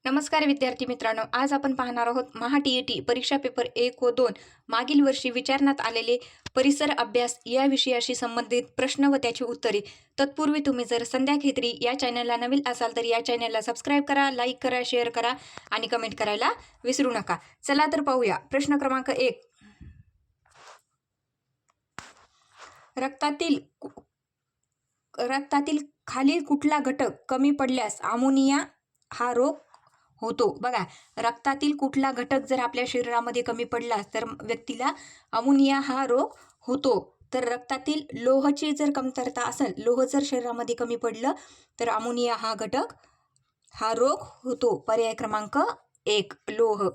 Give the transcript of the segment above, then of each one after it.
नमस्कार विद्यार्थी मित्रांनो, आज आपण पाहणार आहोत महा-टी-ई-टी परीक्षा पेपर 1 व 2 मागील वर्षी विचारण्यात आलेले परिसर अभ्यास या विषयाशी संबंधित प्रश्न व त्याची उत्तरे. तत्पूर्वी तुम्ही जर संध्या खेत्री या चॅनलला नवीन असाल तर या चॅनलला सबस्क्राईब करा, लाईक करा, शेअर करा आणि कमेंट करायला विसरू नका. चला तर पाहूया. प्रश्न क्रमांक 1. रक्तातील खालील कुठला घटक कमी पडल्यास अमोनिया हा रोग होतो? बघा, रक्तातील कुठला घटक जर आपल्या शरीरामध्ये कमी पडला तर व्यक्तीला अमोनिया हा रोग होतो. तर रक्तातील लोहाची जर कमतरता असेल, लोह जर शरीरामध्ये कमी पडलं तर अमोनिया हा घटक हा रोग होतो. पर्याय क्रमांक 1 लोह.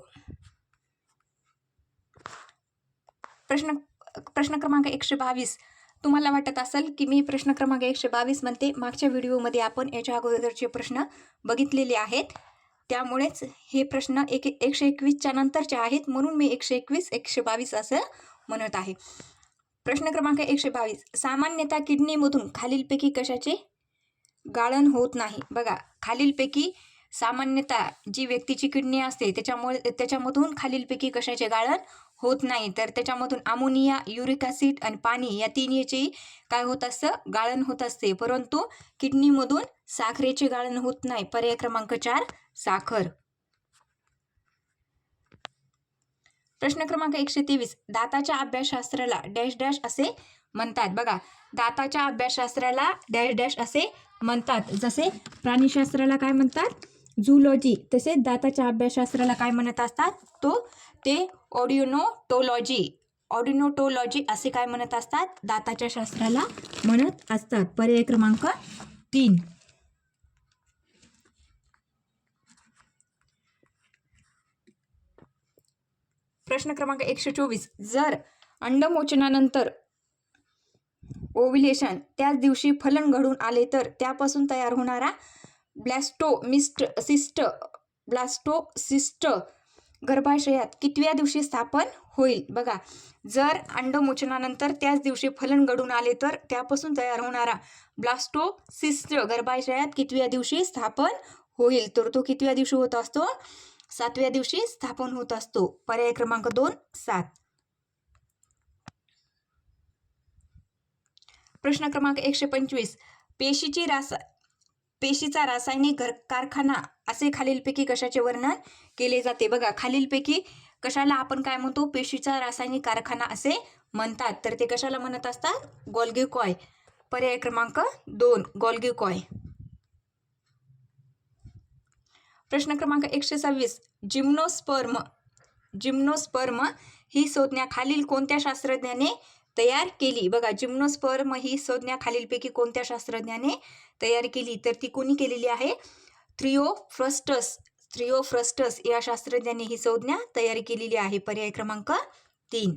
प्रश्न क्रमांक 122. तुम्हाला वाटत असेल की मी प्रश्न क्रमांक 122 म्हणते. मागच्या व्हिडिओमध्ये आपण याच्या अगोदरचे प्रश्न बघितलेले आहेत, त्यामुळेच हे प्रश्न 121च्या नंतरचे आहेत, म्हणून मी 121 122 असं म्हणत आहे. प्रश्न क्रमांक 122. सामान्यतः किडनीमधून खालीलपैकी कशाचे गाळण होत नाही? बघा, खालीलपैकी सामान्यतः जी व्यक्तीची किडनी असते त्याच्यामधून खालीलपैकी कशाचे गाळण होत नाही? तर त्याच्यामधून अमोनिया, युरिक ॲसिड आणि पाणी या तिन्हीचे काय होत असतं? गाळण होत असते. परंतु किडनीमधून साखरेचे गाळण होत नाही. पर्याय क्रमांक 4 साखर. प्रश्न क्रमांक 123. दाताच्या अभ्यासशास्त्राला डॅश डॅश असे म्हणतात. बघा, दाताच्या अभ्यासशास्त्राला डॅश डॅश असे म्हणतात. जसे प्राणीशास्त्राला काय म्हणतात? झूलॉजी. तसेच दाताच्या अभ्यासशास्त्राला काय म्हणत असतात? ते ऑडिओनोटोलॉजी. ऑडिओनोटोलॉजी असे काय म्हणत असतात? दाताच्या शास्त्राला म्हणत असतात. पर्याय क्रमांक 3. प्रश्न क्रमांक 124. जर अंडमोचनानंतर ओव्युलेशन त्याच दिवशी फलन घडून आले तर त्यापासून तयार होणारा ब्लास्टोसिस्ट गर्भाशयात कितव्या दिवशी स्थापन होईल? बघा, जर अंडमोचनानंतर त्याच दिवशी फलन घडून आले तर त्यापासून तयार होणारा ब्लास्टोसिस्ट गर्भाशयात कितव्या दिवशी स्थापन होईल? तर तो कितव्या दिवशी होत असतो? 7व्या दिवशी स्थापन होत असतो. पर्याय क्रमांक 2 7. प्रश्न क्रमांक 125. पेशीचा रासायनिक कारखाना असे खालीलपैकी कशाचे वर्णन केले जाते? बघा, खालीलपैकी कशाला आपण काय म्हणतो? पेशीचा रासायनिक कारखाना असे म्हणतात. तर ते कशाला म्हणत असतात? Golgi coy. पर्याय क्रमांक 2 गोल्गी कॉय. प्रश्न क्रमांक 126. जिम्नोस्पर्म ही संज्ञा खालील कोणत्या शास्त्रज्ञाने तयार केली? बघा, जिम्नोस्पर्म ही संज्ञा खालीलपैकी कोणत्या शास्त्रज्ञाने तयार केली? तर ती कोणी केलेली आहे? थ्रिओफ्रस्टस या शास्त्रज्ञाने ही संज्ञा तयार केलेली आहे. पर्याय क्रमांक 3.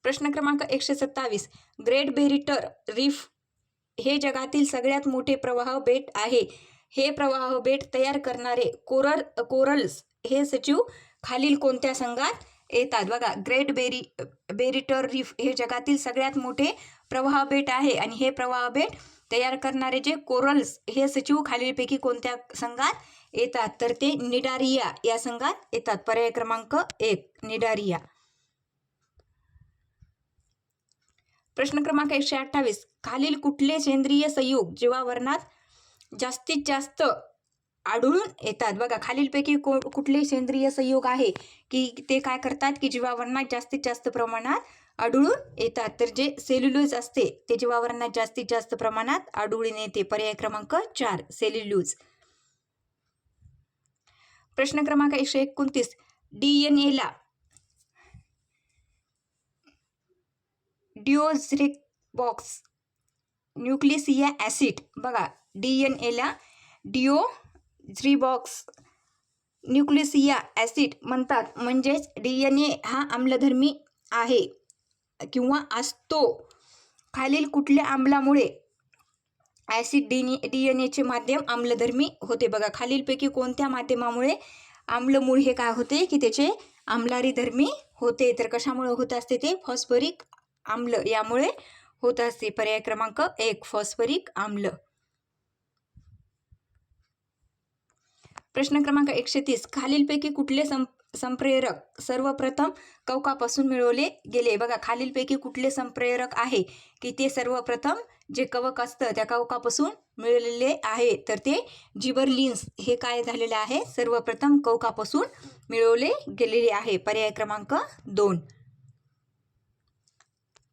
प्रश्न क्रमांक 127. ग्रेट बेरिटर रीफ हे जगातील सगळ्यात मोठे प्रवाह बेट आहे. हे प्रवाह बेट तयार करणारे कोरल्स हे सजीव खालील कोणत्या संघात येतात? बघा, ग्रेट बेरिटर रीफ हे जगातील सगळ्यात मोठे प्रवाह बेट आहे आणि हे प्रवाह बेट तयार करणारे जे कोरल्स हे सजीव खालीलपैकी कोणत्या संघात येतात? तर ते निडारिया या संघात येतात. पर्याय क्रमांक 1 निडारिया. प्रश्न क्रमांक 128. खालील कुठले सेंद्रिय संयुग जीवावरणात जास्तीत जास्त आढळून येतात? बघा, खालीलपैकी कुठले सेंद्रिय संयुग आहे की ते काय करतात की जीवावरणात जास्तीत जास्त प्रमाणात आढळून येतात? तर जे सेल्युलोज असते ते जीवावरणात जास्तीत जास्त प्रमाणात आढळून येते. पर्याय क्रमांक 4 सेल्युलोज. प्रश्न क्रमांक 129. डीएनएला डिओक्सिरिबॉक्स न्यूक्लिसिया ॲसिड. बघा, डीएनएला डिओक्सिरिबॉक्स न्यूक्लिसिया ॲसिड म्हणतात. म्हणजेच डीएनए हा आम्लधर्मी आहे किंवा असतो. खालील कुठल्या आम्लामुळे ॲसिड डीएनएचे माध्यम आम्लधर्मी होते? बघा, खालीलपैकी कोणत्या माध्यमामुळे आम्लमूळ हे काय होते की त्याचे आम्लारीधर्मी होते? तर कशामुळे होत असते ते? फॉस्फरिक आम्ल यामुळे होत असते. पर्याय क्रमांक 1 फॉस्फरिक आम्ल. प्रश्न क्रमांक 130, खालीलपैकी कुठले संप्रेरक सर्वप्रथम कवकापासून मिळवले गेले? बघा, खालीलपैकी कुठले संप्रेरक आहे की ते सर्वप्रथम जे कवक असतं त्या कवकापासून मिळवलेले आहे? तर ते जिबरलिन्स हे काय झालेले आहे? सर्वप्रथम कवकापासून मिळवले गेलेले आहे. पर्याय क्रमांक 2.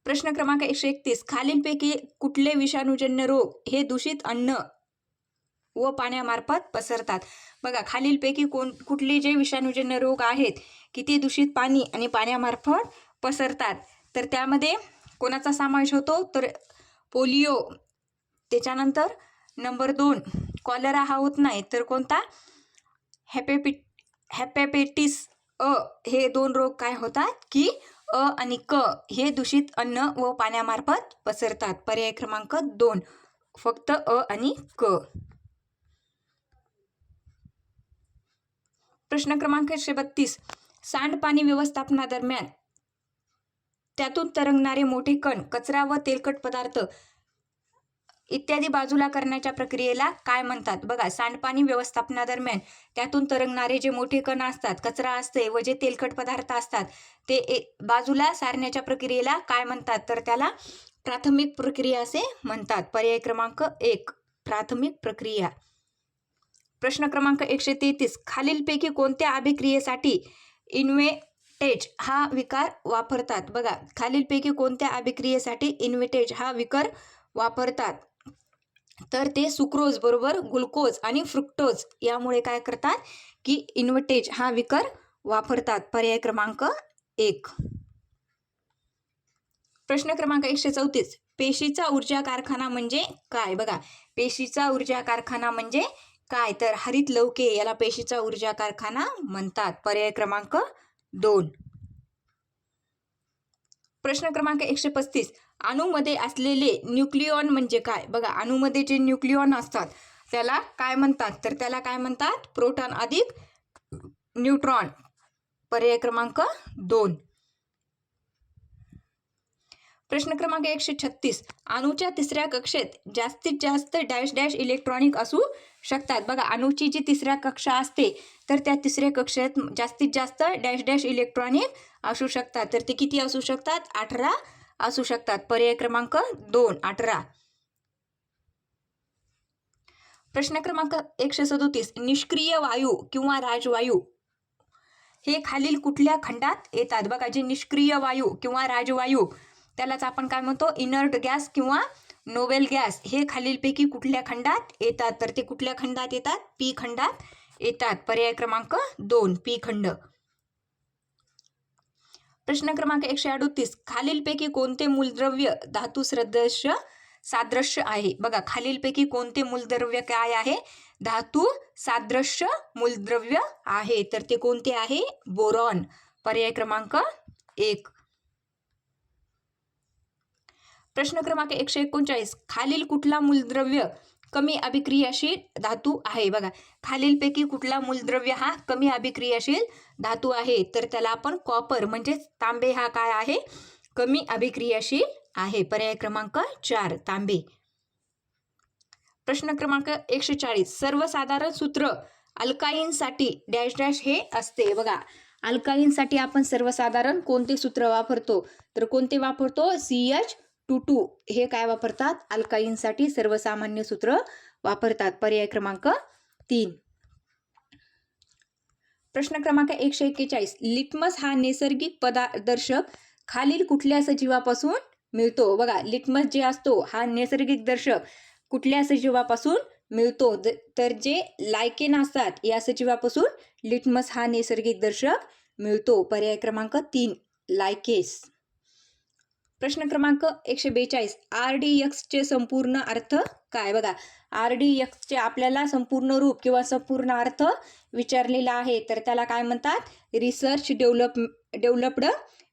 प्रश्न क्रमांक 131, खालीलपैकी कुठले विषाणूजन्य रोग हे दूषित अन्न व पाण्यामार्फत पसरतात? बघा, खालीलपैकी कुठले जे विषाणूजन्य रोग आहेत की ते दूषित पाणी आणि पाण्यामार्फत पसरतात? तर त्यामध्ये कोणाचा समावेश होतो? तर पोलिओ, त्याच्यानंतर नंबर 2 कॉलरा हा होत नाही, तर कोणता? हेपॅटायटिस अ हे 2 रोग काय होतात की अ आणि क हे दूषित अन्न व पाण्यामार्फत पसरतात. पर्याय क्रमांक 2 फक्त अ आणि क. प्रश्न क्रमांक 132, सांडपाणी व्यवस्थापनादरम्यान त्यातून तरंगणारे मोठे कण, कचरा व तेलकट पदार्थ इत्यादी बाजूला करण्याच्या प्रक्रियेला काय म्हणतात? बघा, सांडपाणी व्यवस्थापनादरम्यान त्यातून तरंगणारे जे मोठे कण असतात, कचरा असते व जे तेलकट पदार्थ असतात ते बाजूला सारण्याच्या प्रक्रियेला काय म्हणतात? तर त्याला प्राथमिक प्रक्रिया असे म्हणतात. पर्याय क्रमांक 1 प्राथमिक प्रक्रिया. प्रश्न क्रमांक 133, खालीलपैकी कोणत्या अभिक्रियेसाठी इन्व्हेटेज हा विकार वापरतात? बघा, खालीलपैकी कोणत्या अभिक्रियेसाठी इन्व्हेटेज हा विकार वापरतात? तर ते सुक्रोज बरोबर ग्लुकोज आणि फ्रुक्टोज यामुळे काय करतात की इन्व्हेटेज हा विकार वापरतात. पर्याय क्रमांक 1. प्रश्न क्रमांक 134, पेशीचा ऊर्जा कारखाना म्हणजे काय? बघा, पेशीचा ऊर्जा कारखाना म्हणजे काय? तर हरित लवके याला पेशीचा ऊर्जा कारखाना म्हणतात. पर्याय क्रमांक 2. प्रश्न क्रमांक 135, अणूमध्ये असलेले न्यूक्लियॉन म्हणजे काय? बघा, अणूमध्ये जे न्यूक्लियॉन असतात त्याला काय म्हणतात? तर त्याला काय म्हणतात? प्रोटॉन अधिक न्यूट्रॉन. पर्याय क्रमांक 2. प्रश्न क्रमांक 136, अणूच्या तिसऱ्या कक्षेत जास्तीत जास्त डॅश डॅश इलेक्ट्रॉनिक असू शकतात? बघा, अणूची जी तिसऱ्या कक्षा असते तर त्या तिसऱ्या कक्षेत जास्तीत जास्त डॅश डॅश इलेक्ट्रॉनिक असू शकतात. तर ते किती असू शकतात? 18 असू शकतात. पर्याय क्रमांक 2 18. प्रश्न क्रमांक 137, निष्क्रिय वायू किंवा राजवायू हे खालील कुठल्या खंडात येतात? बघा, जे निष्क्रिय वायू किंवा राजवायू त्यालाच आपण काय म्हणतो? इनर्ट गॅस किंवा नोवेल गॅस हे खालीलपैकी कुठल्या खंडात येतात? तर ते कुठल्या खंडात येतात? पी खंडात येतात. पर्याय क्रमांक 2 पी खंड. प्रश्न क्रमांक 138, खालीलपैकी कोणते मूलद्रव्य धातू सादृश्य आहे? बघा, खालीलपैकी कोणते मूलद्रव्य काय आहे? धातू सादृश्य मूलद्रव्य आहे. तर ते कोणते आहे? बोरॉन. पर्याय क्रमांक 1. प्रश्न क्रमांक 139, खालील कुठला मूलद्रव्य कमी अभिक्रियाशील धातू आहे? बघा, खालीलपैकी कुठला मूलद्रव्य हा कमी अभिक्रियाशील धातू आहे? तर त्याला आपण कॉपर म्हणजेच तांबे हा काय आहे? कमी अभिक्रियाशील आहे. पर्याय क्रमांक 4 तांबे. प्रश्न क्रमांक 140, सर्वसाधारण सूत्र अल्काईनसाठी डॅश डॅश हे असते? बघा, अल्काईनसाठी आपण सर्वसाधारण कोणते सूत्र वापरतो? तर कोणते वापरतो? CH2 हे काय वापरतात? अल्काईनसाठी सर्वसामान्य सूत्र वापरतात. पर्याय क्रमांक 3. प्रश्न क्रमांक 141, लिटमस हा नैसर्गिक पारदर्शक खालील कुठल्या सजीवापासून मिळतो? बघा, लिटमस जे असतो हा नैसर्गिक दर्शक कुठल्या सजीवापासून मिळतो? तर जे लायकेन असतात या सजीवापासून लिटमस हा नैसर्गिक दर्शक मिळतो. पर्याय क्रमांक 3 लायकेस. प्रश्न क्रमांक 142, RDX चे संपूर्ण अर्थ काय? बघा, RDX चे आपल्याला संपूर्ण रूप किंवा संपूर्ण अर्थ विचारलेला आहे तर त्याला काय म्हणतात? Research developed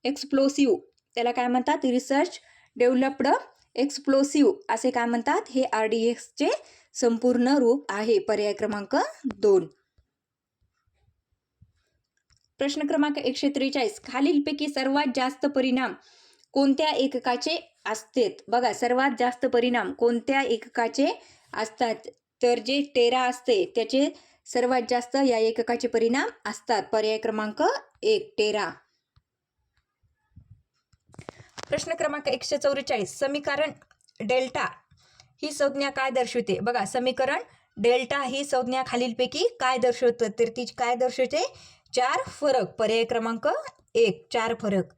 एक्सप्लोसिव्ह. त्याला काय म्हणतात? रिसर्च डेव्हलप्ड एक्सप्लोसिव्ह असे काय म्हणतात? हे RDX चे संपूर्ण रूप आहे. पर्याय क्रमांक 2. प्रश्न क्रमांक 143, खालीलपैकी सर्वात जास्त परिणाम कोणत्या एककाचे असतात? बघा, सर्वात जास्त परिणाम कोणत्या एककाचे असतात? तर जे टेरा असते त्याचे सर्वात जास्त या एककाचे परिणाम असतात. पर्याय क्रमांक 1 टेरा. प्रश्न क्रमांक 144. समीकरण डेल्टा ही संज्ञा काय दर्शवते? बघा, समीकरण डेल्टा ही संज्ञा खालीलपैकी काय दर्शवते? तर ती काय दर्शवते? 4 फरक. पर्याय क्रमांक 1 4 फरक.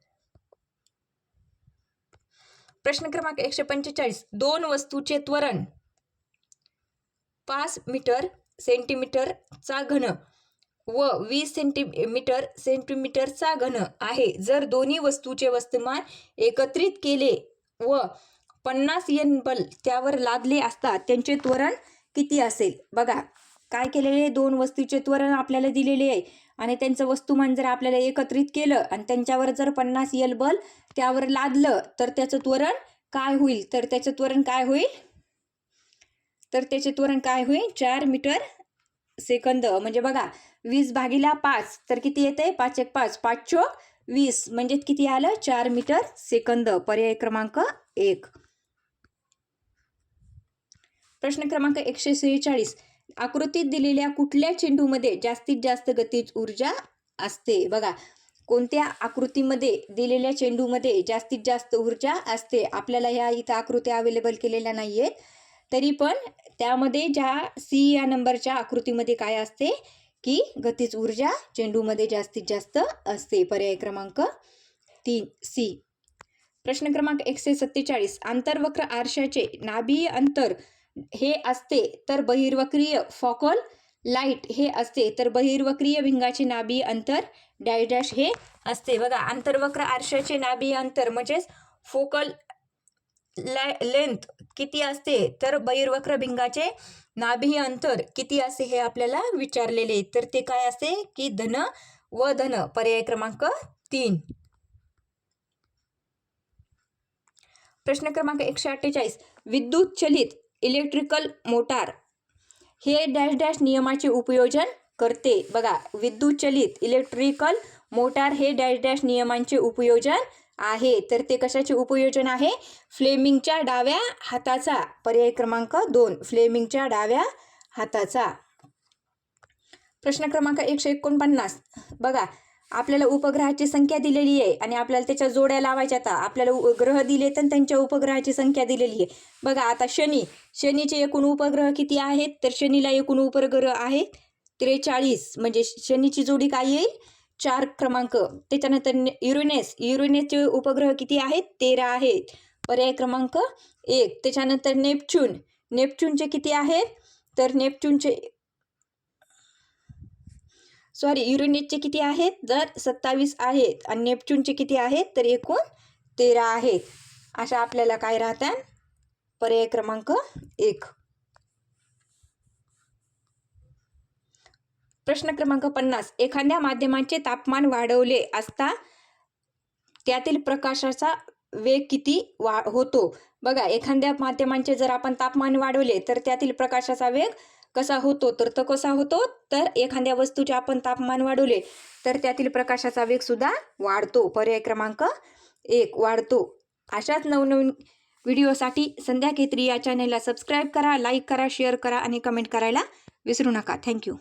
प्रश्न क्रमांक 145. दोन वस्तूचे त्वरण 5 मीटर सेंटीमीटरचा घन व 20 सेंटीमीटरचा घन आहे. जर दोन्ही वस्तूचे वस्तुमान एकत्रित केले व 50 N बल त्यावर लादले असता त्यांचे त्वरण किती असेल? बघा, काय केलेले, दोन वस्तूचे त्वरण आपल्याला दिलेले आहे आणि त्यांचं वस्तुमान जर आपल्याला एकत्रित केलं आणि त्यांच्यावर जर 50 L बल त्यावर लादलं तर त्याचं त्वरण काय होईल? तर त्याचं त्वरण काय होईल? तर त्याचे त्वरण काय होईल? 4 मीटर सेकंद. म्हणजे बघा, 20/5 तर किती येते? 5 1 5 5 चोक 20 म्हणजे किती आलं? 4 मीटर सेकंद. पर्याय क्रमांक 1. प्रश्न क्रमांक 146. आकृतीत दिलेल्या कुठल्या चेंडूमध्ये जास्तीत जास्त गतिज ऊर्जा असते? बघा, कोणत्या आकृतीमध्ये दिलेल्या चेंडूमध्ये जास्तीत जास्त ऊर्जा असते? आपल्याला ह्या इथं आकृत्या अवेलेबल केलेल्या नाही आहेत, तरी पण त्यामध्ये ज्या सी या नंबरच्या आकृतीमध्ये काय असते की गतिज ऊर्जा चेंडूमध्ये जास्तीत जास्त असते. पर्याय क्रमांक 3 सी. प्रश्न क्रमांक 147. आंतरवक्र आरशाचे नाभीय अंतर हे असते तर बहिर्वक्रीय फॉकल लाईट हे असते तर बहिर्वक्रीय भिंगाचे नाभीय अंतर डॅश डॅश हे असते. बघा, आंतरवक्र आरशाचे नाभीय अंतर म्हणजेच फोकल लेंथ किती असते तर बहिर्वक्र भिंगाचे नाभीय अंतर किती असते हे आपल्याला विचारलेले. तर ते काय असते की धन व धन. पर्याय क्रमांक 3. प्रश्न क्रमांक 148. विद्युत चलित इलेक्ट्रिकल मोटार हे डॅश डॅश नियमाचे उपयोजन करते. बघा, विद्युत चलित इलेक्ट्रिकल मोटार हे डॅश डॅश नियमांचे उपयोजन आहे. तर ते कशाचे उपयोजन आहे? फ्लेमिंगच्या डाव्या हाताचा. पर्याय क्रमांक 2 फ्लेमिंगच्या डाव्या हाताचा. प्रश्न क्रमांक 149. बघा, आपल्याला उपग्रहाची संख्या दिलेली आहे आणि आपल्याला त्याच्या जोड्या लावायच्या. आता आपल्याला ग्रह दिले तर त्यांच्या उपग्रहाची संख्या दिलेली आहे. बघा, आता शनीचे एकूण उपग्रह किती आहेत? तर शनीला एकूण उपग्रह आहेत 43. म्हणजे शनीची जोडी काय येईल? 4 क्रमांक. त्याच्यानंतर युरेनसचे उपग्रह किती आहेत? 13 आहेत. पर्याय क्रमांक 1. त्याच्यानंतर नेपच्यूनचे किती आहेत? तर युरेनसचे किती आहेत? जर 27 आहेत आणि नेपच्यूनचे किती आहेत? तर एकूण 13 आहेत. अशा आपल्याला काय राहतात? पर्याय क्रमांक 1. प्रश्न क्रमांक 50. एखाद्या माध्यमाचे तापमान वाढवले असता त्यातील प्रकाशाचा वेग किती होतो? बघा, एखाद्या माध्यमांचे जर आपण तापमान वाढवले तर त्यातील प्रकाशाचा वेग कसा होतो? तर तो कसा होतो? तर एखाद्या वस्तूचे आपण तापमान वाढवले तर त्यातील प्रकाशाचा वेग सुद्धा वाढतो. पर्याय क्रमांक 1 वाढतो. अशाच नवनवीन व्हिडिओसाठी संध्या केतरी या चॅनलला सबस्क्राईब करा, लाईक करा, शेअर करा आणि कमेंट करायला विसरू नका. थँक्यू.